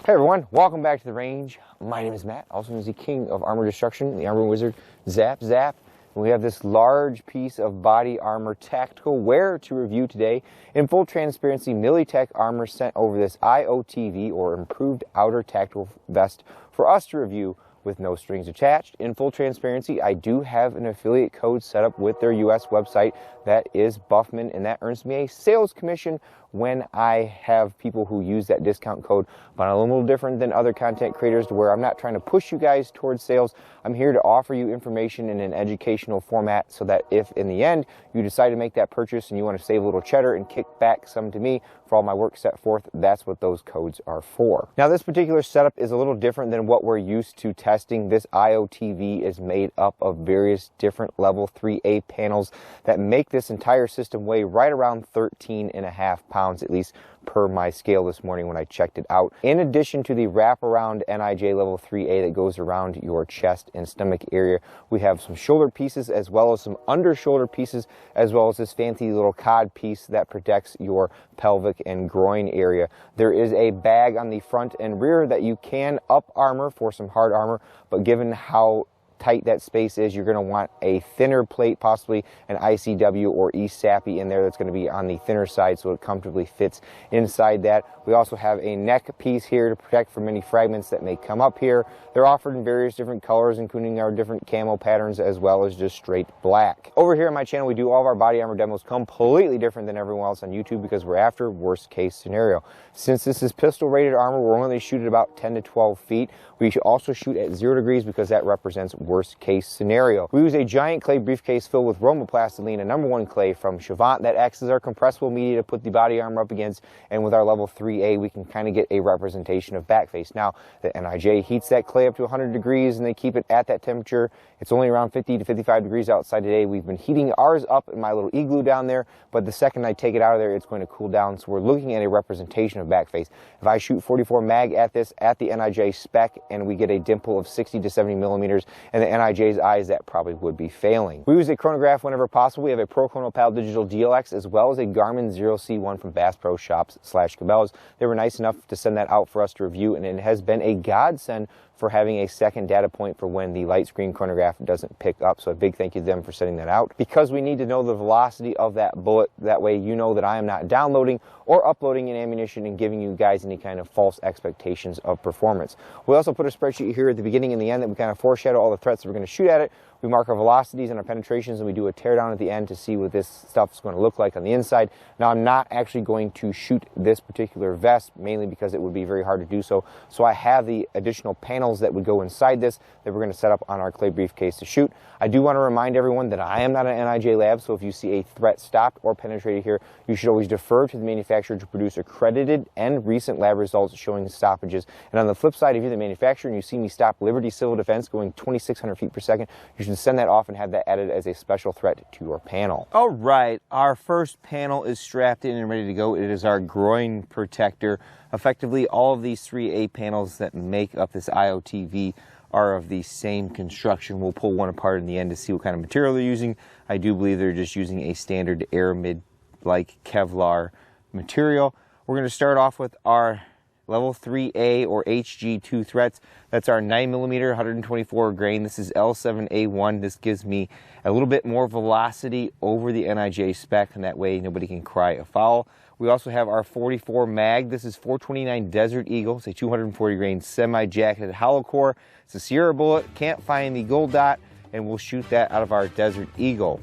Hey everyone, welcome back to the range. My name is Matt, also known as the King of Armor Destruction, the Armor Wizard, Zap. And we have this large piece of body armor tactical wear to review today. In full transparency, MILITECH Armor sent over this IOTV, or Improved Outer Tactical Vest, for us to review with no strings attached. In full transparency, I do have an affiliate code set up with their US website that is Buffman, and that earns me a sales commission when I have people who use that discount code. But I'm a little different than other content creators to where I'm not trying to push you guys towards sales. I'm here to offer you information in an educational format so that if in the end you decide to make that purchase and you want to save a little cheddar and kick back some to me for all my work set forth, that's what those codes are for. Now this particular setup is a little different than what we're used to testing. This IOTV is made up of various different level 3A panels that make this entire system weigh right around 13.5 pounds, at least per my scale this morning when I checked it out. In addition to the wraparound NIJ level 3A that goes around your chest and stomach area, we have some shoulder pieces as well as some under shoulder pieces, as well as this fancy little cod piece that protects your pelvic and groin area. There is a bag on the front and rear that you can up armor for some hard armor, but given how tight that space is, you're going to want a thinner plate, possibly an ICW or ESAPI in there that's going to be on the thinner side so it comfortably fits inside that. We also have a neck piece here to protect from any fragments that may come up here. They're offered in various different colors, including our different camo patterns as well as just straight black. Over here on my channel, we do all of our body armor demos completely different than everyone else on YouTube because we're after worst case scenario. Since this is pistol rated armor, we're only shoot at about 10 to 12 feet. We should also shoot at 0 degrees because that represents worst case scenario. We use a giant clay briefcase filled with Romoplastiline, a #1 clay from Chavant that acts as our compressible media to put the body armor up against, and with our level 3A we can kind of get a representation of backface. Now the NIJ heats that clay up to 100 degrees and they keep it at that temperature. It's only around 50 to 55 degrees outside today. We've been heating ours up in my little igloo down there, but the second I take it out of there it's going to cool down, so we're looking at a representation of backface. If I shoot 44 mag at this at the NIJ spec and we get a dimple of 60 to 70 millimeters and the NIJ's eyes, that probably would be failing. We use a chronograph whenever possible. We have a Pro Chronopal Digital DLX as well as a Garmin 0C1 from Bass Pro Shops / Cabela's. They were nice enough to send that out for us to review, and it has been a godsend for having a second data point for when the light screen chronograph doesn't pick up. So a big thank you to them for sending that out, because we need to know the velocity of that bullet. That way you know that I am not downloading or uploading an ammunition and giving you guys any kind of false expectations of performance. We also put a spreadsheet here at the beginning and the end that we kind of foreshadow all the threats that we're going to shoot at it. We mark our velocities and our penetrations, and we do a teardown at the end to see what this stuff is going to look like on the inside. Now, I'm not actually going to shoot this particular vest, mainly because it would be very hard to do so. So I have the additional panels that would go inside this that we're going to set up on our clay briefcase to shoot. I do want to remind everyone that I am not an NIJ lab, so if you see a threat stopped or penetrated here, you should always defer to the manufacturer to produce accredited and recent lab results showing stoppages. And on the flip side, if you're the manufacturer and you see me stop Liberty Civil Defense going 2,600 feet per second, you should send that off and have that added as a special threat to your panel. All right, our first panel is strapped in and ready to go. It is our groin protector. Effectively, all of these 3A panels that make up this IOTV are of the same construction. We'll pull one apart in the end to see what kind of material they're using. I do believe they're just using a standard aramid-like Kevlar material. We're going to start off with our level 3A or HG2 threats. That's our 9mm 124 grain. This is L7A1. This gives me a little bit more velocity over the NIJ spec, and that way nobody can cry a foul. We also have our 44 mag. This is 429 Desert Eagle. It's a 240 grain semi-jacketed hollow core. It's a Sierra bullet. Can't find the gold dot, and we'll shoot that out of our Desert Eagle.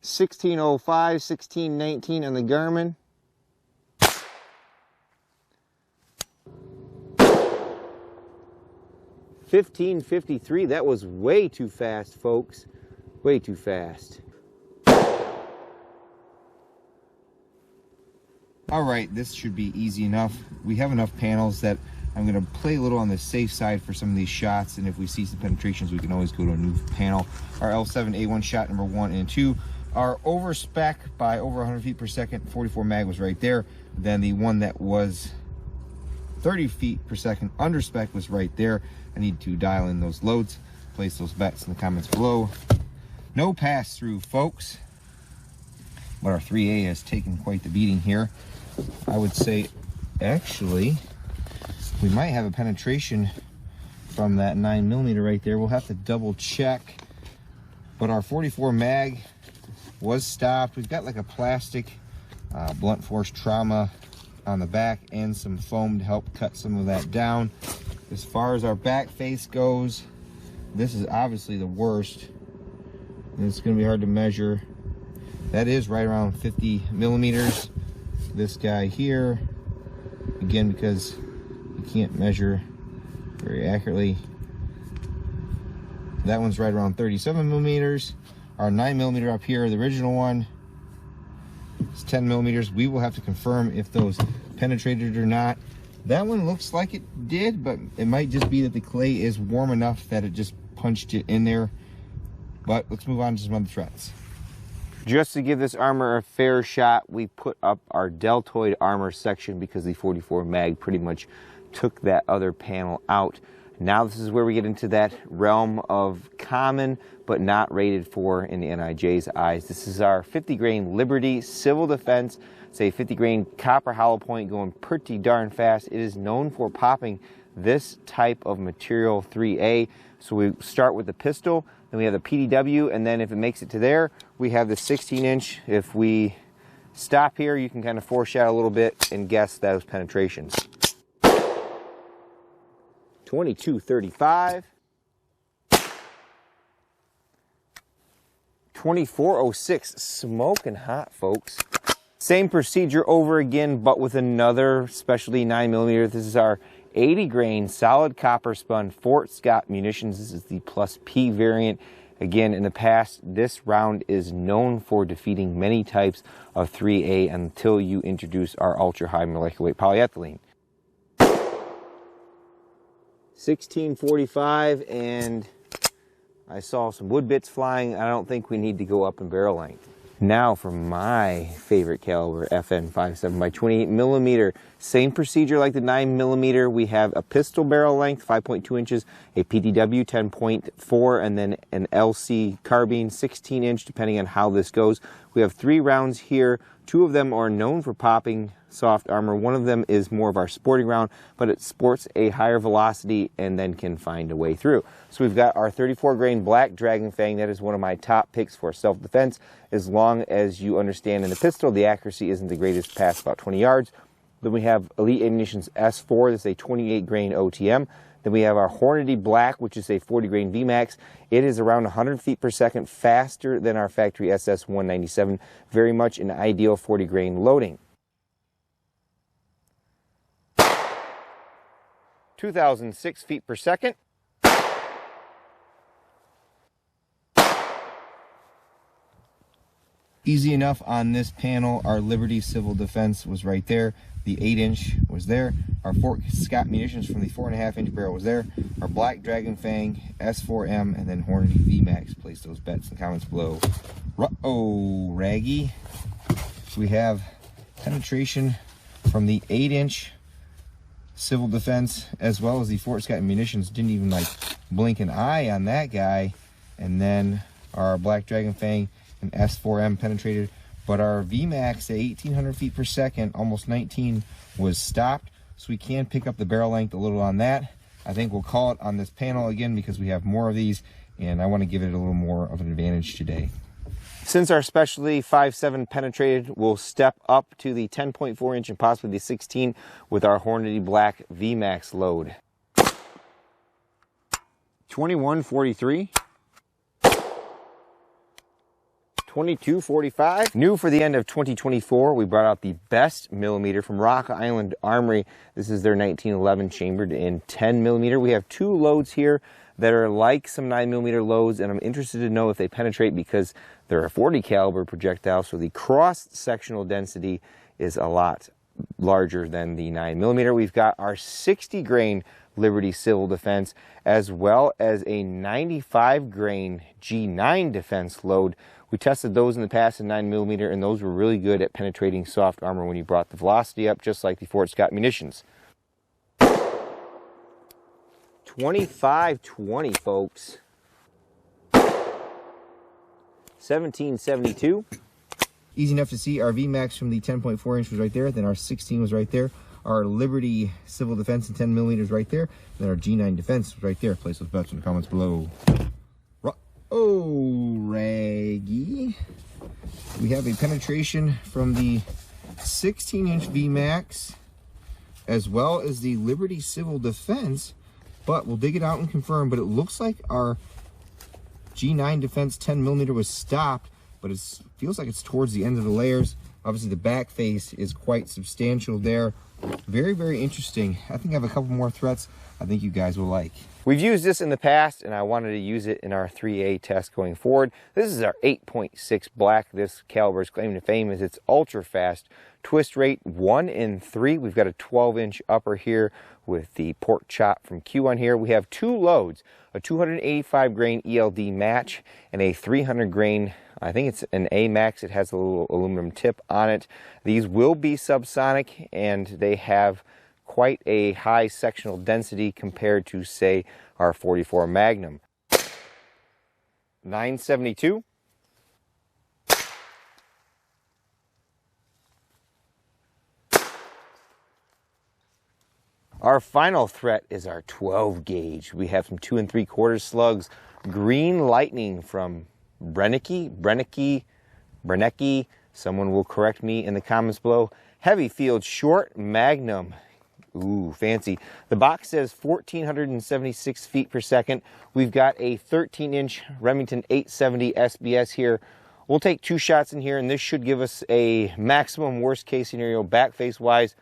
1605, 1619 on the Garmin. $15.53. That was way too fast, folks. Way too fast. All right, this should be easy enough. We have enough panels that I'm going to play a little on the safe side for some of these shots, and if we see some penetrations, we can always go to a new panel. Our L7A1 shot number 1 and 2 are over spec by over 100 feet per second. 44 mag was right there. Then the one that was 30 feet per second under spec was right there. I need to dial in those loads. Place those bets in the comments below. No pass through, folks. but our 3A has taken quite the beating here. I would say, actually, we might have a penetration from that 9mm right there. We'll have to double check. But our 44 mag was stopped. We've got like a plastic blunt force trauma on the back and some foam to help cut some of that down. As far as our back face goes, this is obviously the worst. And it's going to be hard to measure. That is right around 50mm. This guy here, again, because you can't measure very accurately, that one's right around 37mm. Our 9mm up here, the original one, is 10mm. We will have to confirm if those penetrated or not. That one looks like it did, but it might just be that the clay is warm enough that it just punched it in there. But let's move on to some other threads. Just to give this armor a fair shot, we put up our deltoid armor section because the 44 mag pretty much took that other panel out. Now this is where we get into that realm of common but not rated for in the NIJ's eyes. This is our 50 grain Liberty Civil Defense. It's a 50 grain copper hollow point going pretty darn fast. It is known for popping this type of material 3A. So we start with the pistol, then we have the PDW, and then if it makes it to there, we have the 16-inch. If we stop here, you can kind of foreshadow a little bit and guess those penetrations. 2235, 2406, smoking hot, folks. Same procedure over again, but with another specialty 9mm. This is our 80 grain solid copper spun Fort Scott munitions. This is the plus P variant. Again, in the past, this round is known for defeating many types of 3A until you introduce our ultra high molecular weight polyethylene. 1645, and I saw some wood bits flying. I don't think we need to go up in barrel length. Now for my favorite caliber, FN57 by 28mm. Same procedure like the 9mm. We have a pistol barrel length, 5.2 inches, a PDW 10.4, and then an LC carbine 16-inch, depending on how this goes. We have 3 rounds here. 2 of them are known for popping soft armor. One of them is more of our sporting round, but it sports a higher velocity and then can find a way through. So we've got our 34 grain black Dragon Fang. That is one of my top picks for self-defense, as long as you understand in the pistol the accuracy isn't the greatest past about 20 yards. Then we have Elite Ammunition's S4. This is a 28 grain OTM. Then we have our Hornady Black, which is a 40 grain VMAX. It is around 100 feet per second faster than our factory SS197. Very much an ideal 40 grain loading. 2006 feet per second. Easy enough on this panel. Our Liberty Civil Defense was right there. The 8-inch was there. Our Fort Scott munitions from the 4.5-inch barrel was there. Our Black Dragon Fang, S4M, and then Hornady VMAX. Place those bets in the comments below. Uh-oh, R.A.N.G.E. We have penetration from the 8-inch Civil Defense as well as the Fort Scott munitions. Didn't even like blink an eye on that guy. And then our Black Dragon Fang and S4M penetrated. But our VMAX at 1800 feet per second, almost 19, was stopped. So we can pick up the barrel length a little on that. I think we'll call it on this panel again because we have more of these and I want to give it a little more of an advantage today. Since our specialty 5.7 penetrated, we'll step up to the 10.4 inch and possibly the 16 with our Hornady Black VMAX load. 2143. 2245. New for the end of 2024, we brought out the best millimeter from Rock Island Armory. This is their 1911 chambered in 10mm. We have 2 loads here that are like some 9mm loads, and I'm interested to know if they penetrate because they're a 40 caliber projectile, so the cross-sectional density is a lot larger than the 9mm. We've got our 60 grain Liberty Civil Defense as well as a 95 grain G9 defense load. We tested those in the past in 9mm, and those were really good at penetrating soft armor when you brought the velocity up, just like the Fort Scott munitions. 2520, folks. 1772. Easy enough to see. Our VMAX from the 10.4 inch was right there. Then our 16 was right there. Our Liberty Civil Defense in 10 millimeters right there. And then our G9 Defense was right there. Place those bets in the comments below. R.A.N.G.E. We have a penetration from the 16-inch VMAX as well as the Liberty Civil Defense, but we'll dig it out and confirm. But it looks like our G9 Defense 10 millimeter was stopped, but it feels like it's towards the end of the layers. Obviously the back face is quite substantial there. Very, very interesting. I think I have a couple more threats I think you guys will like. We've used this in the past, and I wanted to use it in our 3A test going forward. This is our 8.6 black. This caliber's claim to fame is its ultra fast twist rate 1 in 3. We've got a 12-inch upper here with the pork chop from Q on here. We have 2 loads, a 285 grain ELD match and a 300 grain, I think it's an A max. It has a little aluminum tip on it. These will be subsonic, and they have quite a high sectional density compared to, say, our 44 Magnum. 972. Our final threat is our 12 gauge. We have some 2 3/4 slugs. Green Lightning from R.A.N.G.E. Someone will correct me in the comments below. Heavy field short Magnum. Ooh, fancy. The box says 1,476 feet per second. We've got a 13-inch Remington 870 SBS here. We'll take 2 shots in here, and this should give us a maximum worst case scenario back face wise.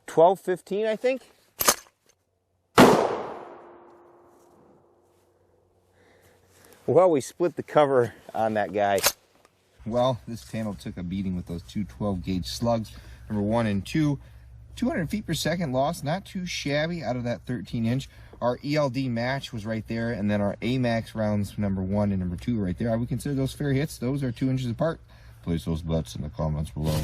12-15, I think. Well, we split the cover on that guy. Well, this panel took a beating with those 2 12-gauge slugs, number 1 and 2. 200 feet per second loss, not too shabby out of that 13-inch. Our ELD match was right there, and then our AMAX rounds, number 1 and number 2 right there. I would consider those fair hits. Those are 2 inches apart. Place those butts in the comments below.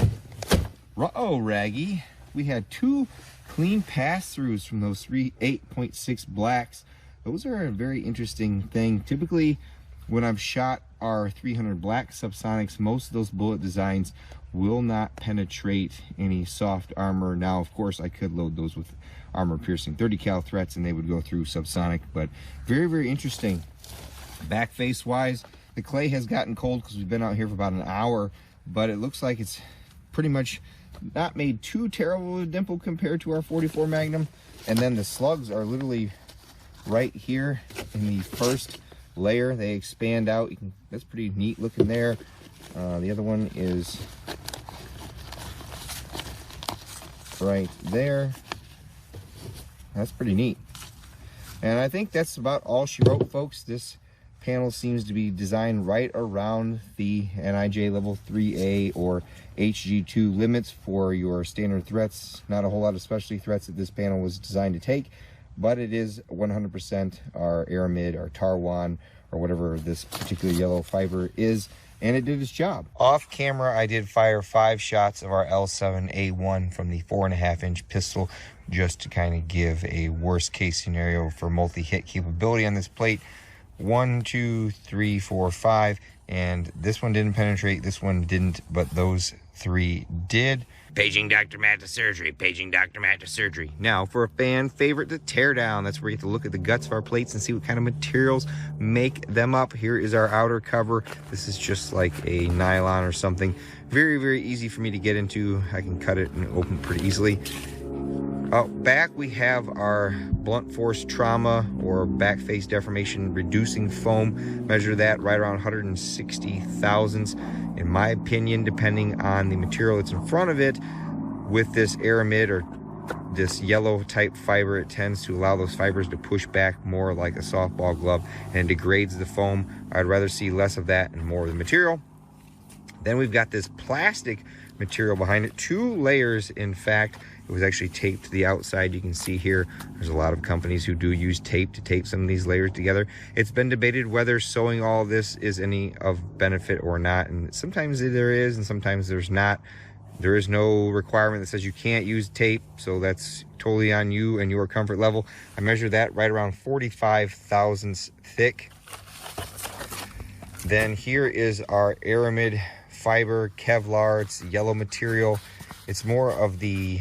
R.A.N.G.E. We had 2 clean pass-throughs from those 3 8.6 blacks. Those are a very interesting thing. Typically, when I've shot our 300 black subsonics, most of those bullet designs will not penetrate any soft armor. Now, of course, I could load those with armor piercing 30 cal threats and they would go through subsonic, but very, very interesting. Back face wise, the clay has gotten cold because we've been out here for about an hour, but it looks like it's pretty much not made too terrible of a dimple compared to our 44 Magnum. And then the slugs are literally right here in the first layer. They expand out. That's pretty neat looking there. The other one is right there. That's pretty neat. And I think that's about all she wrote, folks. This panel seems to be designed right around the NIJ level 3A or HG2 limits for your standard threats. Not a whole lot of specialty threats that this panel was designed to take, but it is 100% our aramid, our tarwan, or whatever this particular yellow fiber is, and it did its job. Off camera, I did fire 5 shots of our L7A1 from the 4.5-inch pistol, just to kind of give a worst case scenario for multi-hit capability on this plate. 1, 2, 3, 4, 5, and this one didn't penetrate, this one didn't, but those 3 did. Paging Dr. Matt to surgery, paging Dr. Matt to surgery. Now, for a fan favorite, the teardown. That's where you get to look at the guts of our plates and see what kind of materials make them up. Here is our outer cover. This is just like a nylon or something. Very, very easy for me to get into. I can cut it and open pretty easily. Back we have our blunt force trauma or back face deformation reducing foam. Measure that right around 160 thousandths. In my opinion, depending on the material that's in front of it, with this aramid or this yellow type fiber, it tends to allow those fibers to push back more like a softball glove and degrades the foam. I'd rather see less of that and more of the material. Then we've got this plastic material behind it, 2 layers in fact. It was actually taped to the outside. You can see here, there's a lot of companies who do use tape to tape some of these layers together. It's been debated whether sewing all of this is any of benefit or not, and sometimes there is and sometimes there's not. There is no requirement that says you can't use tape, so that's totally on you and your comfort level. I measured that right around 45 thousandths thick. Then here is our aramid fiber Kevlar. It's yellow material. It's more of the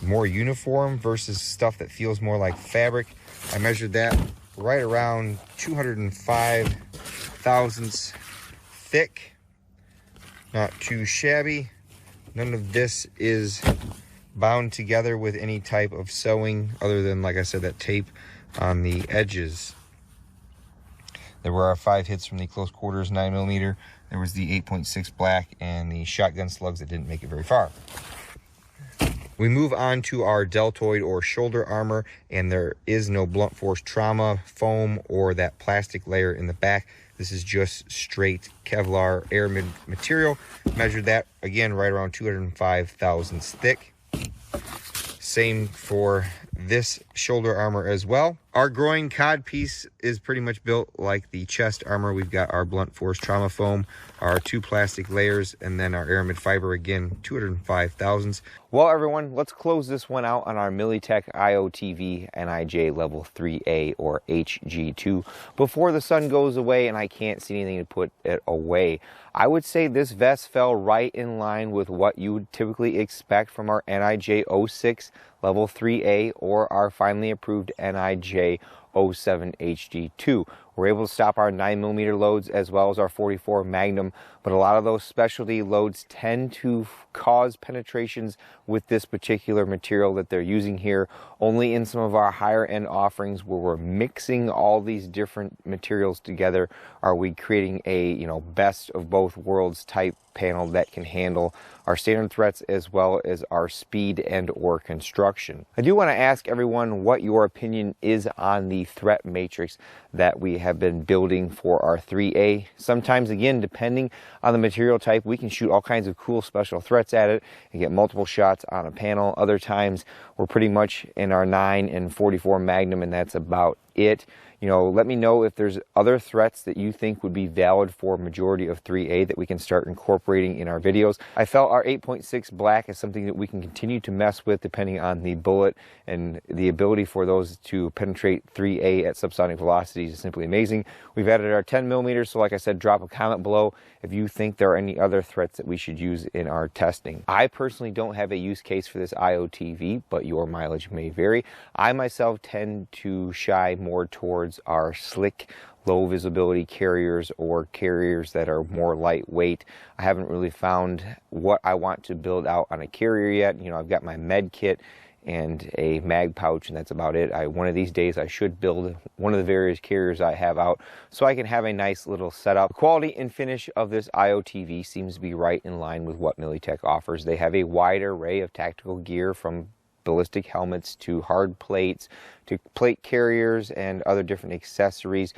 more uniform versus stuff that feels more like fabric. I measured that right around 205 thousandths thick. Not too shabby. None of this is bound together with any type of sewing other than, like I said, that tape on the edges. There were our 5 hits from the close quarters 9mm. There was the 8.6 black and the shotgun slugs that didn't make it very far. We move on to our deltoid or shoulder armor, and there is no blunt force trauma foam or that plastic layer in the back. This is just straight Kevlar aramid material. Measured that again right around 205 thousandths thick. Same for this shoulder armor as well. Our groin cod piece is pretty much built like the chest armor. We've got our blunt force trauma foam, our 2 plastic layers, and then our aramid fiber, again 205 thousandths. Well, everyone, let's close this one out on our MILITECH IOTV NIJ level 3A or HG2 before the sun goes away and I can't see anything to put it away. I would say this vest fell right in line with what you would typically expect from our NIJ 06 level 3A or our finally approved NIJ 07 HG2. We're able to stop our 9mm loads as well as our 44 Magnum, but a lot of those specialty loads tend to cause penetrations with this particular material that they're using here. Only in some of our higher end offerings where we're mixing all these different materials together are we creating a, best of both worlds type panel that can handle our standard threats as well as our speed and or construction. I do want to ask everyone what your opinion is on the threat matrix that we have been building for our 3A. Sometimes, again, depending on the material type, we can shoot all kinds of cool special threats at it and get multiple shots on a panel. Other times we're pretty much in our 9 and 44 Magnum and that's about it. Let me know if there's other threats that you think would be valid for majority of 3A that we can start incorporating in our videos. I felt our 8.6 black is something that we can continue to mess with depending on the bullet, and the ability for those to penetrate 3A at subsonic velocities is simply amazing. We've added our 10mm, so like I said, drop a comment below if you think there are any other threats that we should use in our testing. I personally don't have a use case for this IOTV, but your mileage may vary. I myself tend to shy more towards our slick, low visibility carriers or carriers that are more lightweight. I haven't really found what I want to build out on a carrier yet. I've got my med kit and a mag pouch, and that's about it. One of these days I should build one of the various carriers I have out so I can have a nice little setup. The quality and finish of this IOTV seems to be right in line with what MILITECH offers. They have a wide array of tactical gear, from ballistic helmets to hard plates to plate carriers and other different accessories.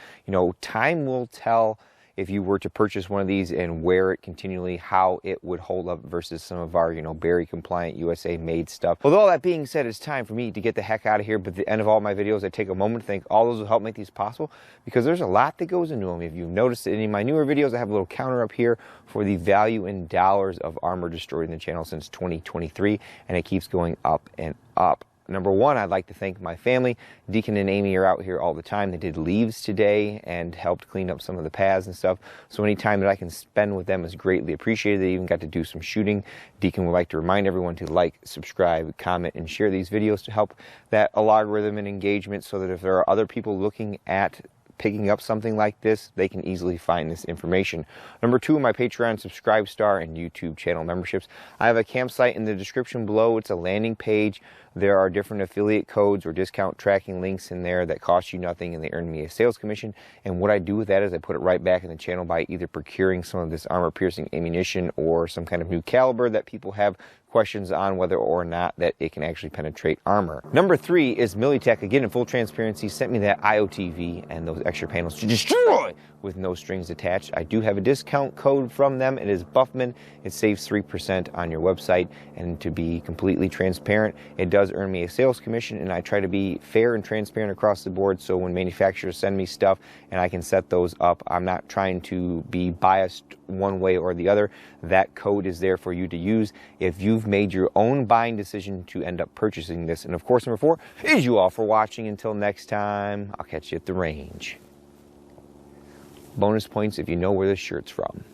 Time will tell if you were to purchase one of these and wear it continually, how it would hold up versus some of our, Berry compliant USA made stuff. With all that being said, it's time for me to get the heck out of here. But at the end of all my videos, I take a moment to thank all those who help make these possible, because there's a lot that goes into them. If you've noticed in any of my newer videos, I have a little counter up here for the value in dollars of armor destroyed in the channel since 2023, and it keeps going up and up. Number one, I'd like to thank my family. Deacon and Amy are out here all the time. They did leaves today and helped clean up some of the paths and stuff. So any time that I can spend with them is greatly appreciated. They even got to do some shooting. Deacon would like to remind everyone to like, subscribe, comment, and share these videos to help that algorithm and engagement, so that if there are other people looking at picking up something like this, they can easily find this information. Number two, my Patreon, Subscribe Star, and YouTube channel memberships. I have a campsite in the description below. It's a landing page. There are different affiliate codes or discount tracking links in there that cost you nothing, and they earn me a sales commission. And what I do with that is I put it right back in the channel by either procuring some of this armor-piercing ammunition or some kind of new caliber that people have questions on whether or not that it can actually penetrate armor. Number three is MILITECH, again in full transparency, sent me that IOTV and those extra panels to destroy with no strings attached. I do have a discount code from them. It is Buffman. It saves 3% on your website, and to be completely transparent, it does earn me a sales commission, and I try to be fair and transparent across the board, so when manufacturers send me stuff and I can set those up, I'm not trying to be biased one way or the other. That code is there for you to use if you've made your own buying decision to end up purchasing this. And of course, number four is you all for watching. Until next time, I'll catch you at the range. bonus points if you know where this shirt's from.